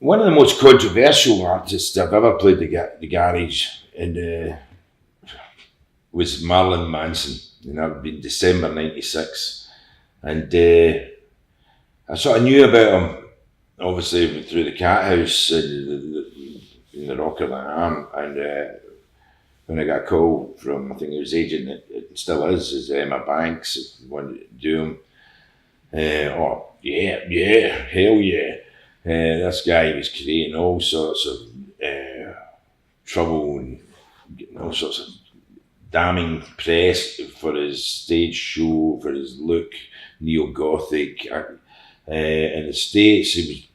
one of the most controversial artists I've ever played the garage and was Marilyn Manson. And that would be December '96, and I sort of knew about him, obviously through the Cat House and the rocker that I am, and when I got a call from, I think it was agent, it still is Emma Banks, wanted to do him. Oh yeah, hell yeah! This guy was creating all sorts of trouble and getting all sorts of damning press for his stage show, for his look, neo-gothic. In the States, he was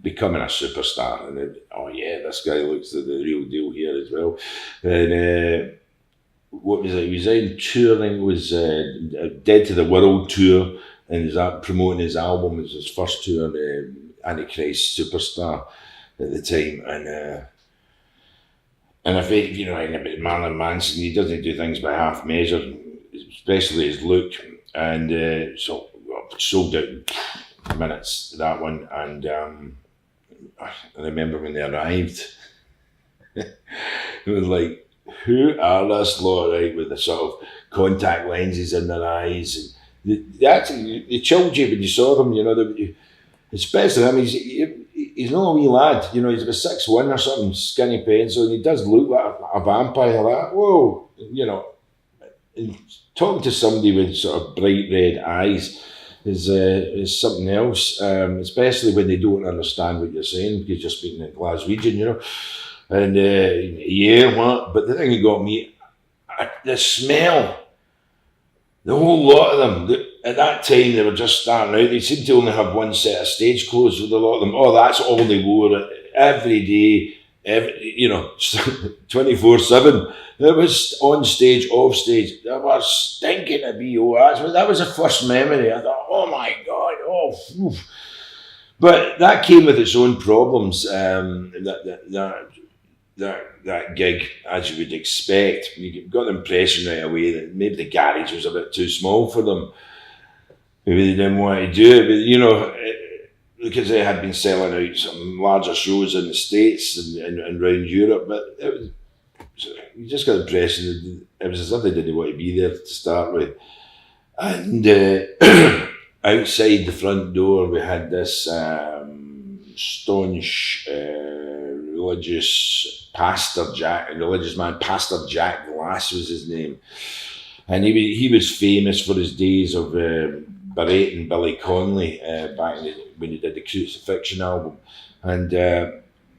becoming a superstar, and oh yeah, this guy looks like the real deal here as well. And what was it? He was in tour. I think it was Dead to the World tour, and he was promoting his album. It was his first tour, Antichrist Superstar at the time, and I think, you know, about Marilyn Manson, he doesn't do things by half measure, especially his look, and so sold out in minutes, that one. And I remember when they arrived, it was like, who are this lot, right, with the sort of contact lenses in their eyes, and they chilled you when you saw them, you know, especially him. He's not a wee lad, you know, he's about 6'1" or something, skinny pencil, and he does look like a vampire. Like, whoa, you know, and talking to somebody with sort of bright red eyes is something else, especially when they don't understand what you're saying because you're speaking in Glaswegian, you know. And yeah, what? But the thing that got me, the smell, the whole lot of them. At that time, they were just starting out. They seemed to only have one set of stage clothes with a lot of them. Oh, that's all they wore every day, you know, 24/7. It was on stage, off stage. They were stinking to be. That was the first memory. I thought, oh my God, oh. Oof. But that came with its own problems. That gig, as you would expect, you got the impression right away that maybe the garage was a bit too small for them. Maybe they didn't want to do it, but you know, because they had been selling out some larger shows in the States and around Europe, but you just got the impression that it was as if they didn't want to be there to start with. And outside the front door, we had this staunch religious man, Pastor Jack Glass was his name, and he was famous for his days of berating Billy Connolly back when he did the Crucifixion album, and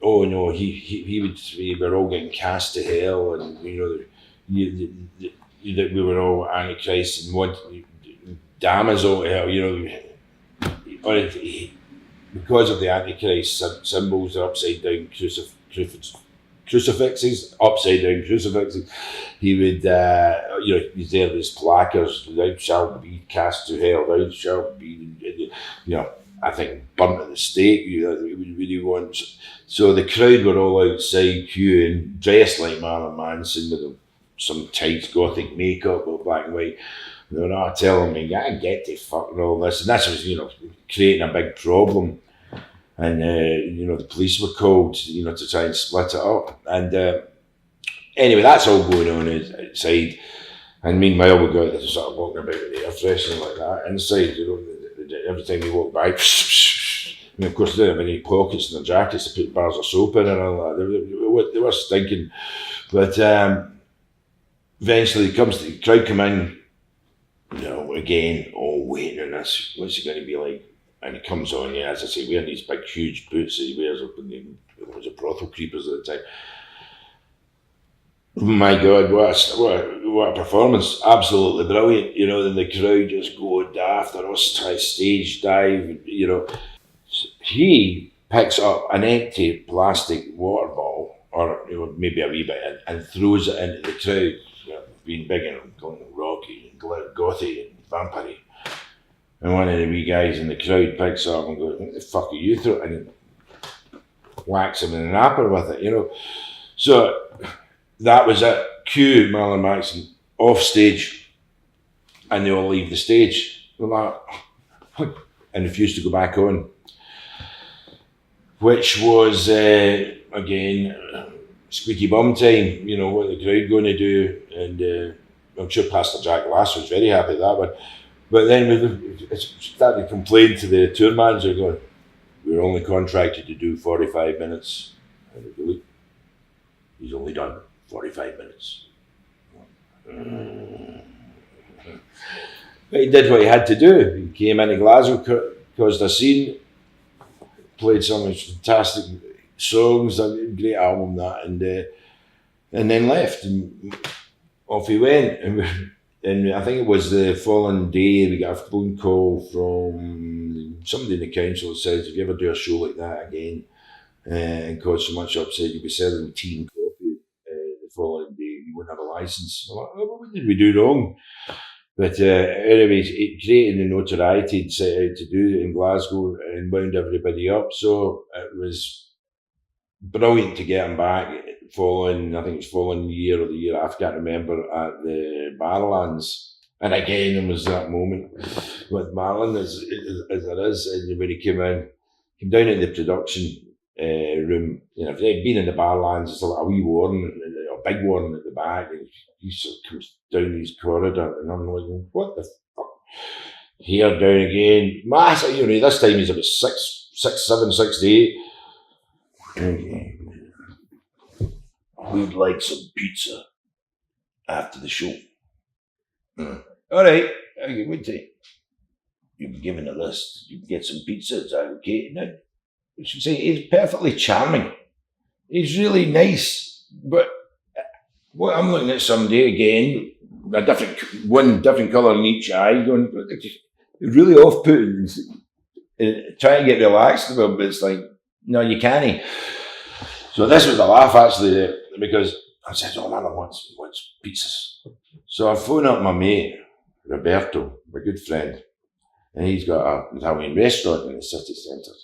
oh no, we were all getting cast to hell, and you know, that we were all Antichrist and want damn us all to hell, you know, because of the Antichrist symbols, are upside down crucifixes, upside down crucifixes. He would, you know, he's there with his placards, thou shalt be cast to hell, thou shalt be, you know, I think burnt at the stake, you know, really wants. So the crowd were all outside queuing, dressed like Marilyn Manson with some tight gothic makeup or black and white. They were not telling me, I get to fucking all this. And that was, you know, creating a big problem. And, you know, the police were called, you know, to try and split it up. And anyway, that's all going on outside. And meanwhile, we got sort of walking about with the air freshener like that inside, you know, every time we walk by. And of course, they didn't have any pockets in their jackets to put bars of soap in and all that. They were stinking. But eventually, the crowd come in, you know, again, all waiting on this. What's it going to be like? And he comes on, yeah, as I say, wearing these big, huge boots that he wears up in there was a brothel creepers at the time. Oh my God, what a performance. Absolutely brilliant. You know, then the crowd just go daft, or us try stage dive, you know. He picks up an empty plastic water bottle, or you know, maybe a wee bit, and throws it into the crowd, you know, being big and calling it rocky and gothy and vampire. And one of the wee guys in the crowd picks up and goes, what the fuck are you throwing? And whacks him in the napper with it, you know. So that was it. Cue Marilyn Manson off stage, and they all leave the stage. They're like, and refuse to go back on. which was again squeaky bum time. You know what the crowd going to do, and I'm sure Pastor Jack Lass was very happy at that one. But then we started to complain to the tour manager, going, "We're only contracted to do 45 minutes." And really, he's only done 45 minutes. But he did what he had to do. He came into Glasgow, caused a scene, played some fantastic songs, a great album that, and then left. And off he went. And I think it was the following day we got a phone call from somebody in the council that says, if you ever do a show like that again and cause so much upset, you'll be selling tea and coffee the following day. You wouldn't have a licence. I'm like, oh, what did we do wrong? But anyways, it created the notoriety it set out to do in Glasgow and wound everybody up. So it was brilliant to get him back following, I think it was following year or the year after, I can't remember, at the Barrowlands. And again, there was that moment with Marilyn, as there is, and when he came down in the production room. You know, if they'd been in the Barrowlands, it's like a wee warren, a big warren at the back, and he sort of comes down his corridor, and I'm like, what the fuck? Here, down again, massive, you know, this time he's about 6'7", 6'8". Okay. We'd like some pizza after the show. All right, I would say. You've been given a list. You can get some pizza. Is that okay? Now, I should say he's perfectly charming. He's really nice, but what I'm looking at somebody again, one different colour in each eye, going, it's really off-putting. Trying to get relaxed about, but it's like, no, you can't. So this was a laugh actually, because I said, oh man, I want pizzas. So I phoned up my mate, Roberto, my good friend, and he's got an Italian restaurant in the city centre.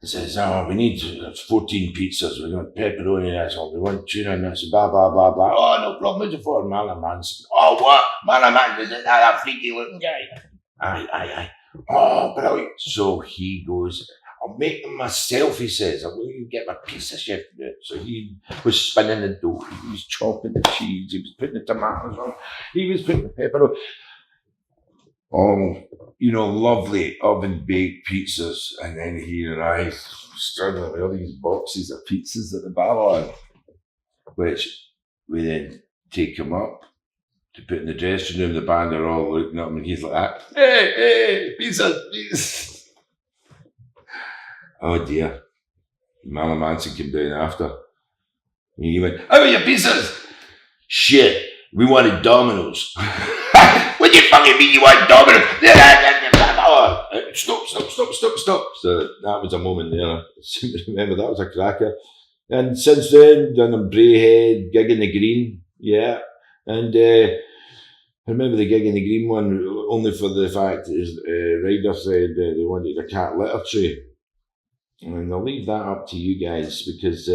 He says, oh, we need 14 pizzas, we want pepperoni, that's all, we want tuna, and that's blah, blah, blah, blah. Oh, no problem, it's for Marilyn Manson. Oh, what? Marilyn Manson, is that freaky looking guy? Aye. Oh, brilliant. So he goes, I'll make them myself, he says. I will even get my pizza chef to do it. So he was spinning the dough, he was chopping the cheese, he was putting the tomatoes on, he was putting the pepper on. Oh, you know, lovely oven-baked pizzas. And then he and I struggling with all these boxes of pizzas at the Barrowlands, which we then take him up to put in the dressing room. The band are all looking at him, and he's like that. Hey, pizzas. Oh dear. Marilyn Manson came down after. And he went, how are your pizzas? Shit, we wanted Domino's. What do you fucking mean you want Domino's? Stop. So that was a moment there. I seem to remember that was a cracker. And since then, done a Braehead, Gig in the Green, yeah. And I remember the Gig in the Green one only for the fact that his rider said they wanted a cat litter tray. And I'll leave that up to you guys, because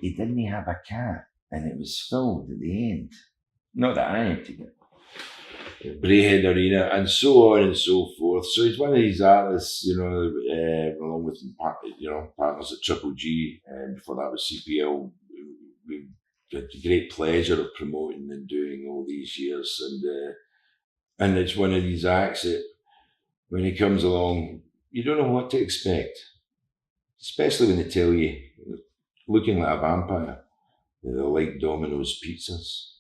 he didn't have a cat and it was filled at the end. Not that I had to get. Braehead Arena and so on and so forth. So he's one of these artists, you know, along with partners at Triple G, and before that was CPL. We had the great pleasure of promoting and doing all these years, and it's one of these acts that when he comes along, you don't know what to expect, especially when they tell you looking like a vampire. They like Domino's pizzas.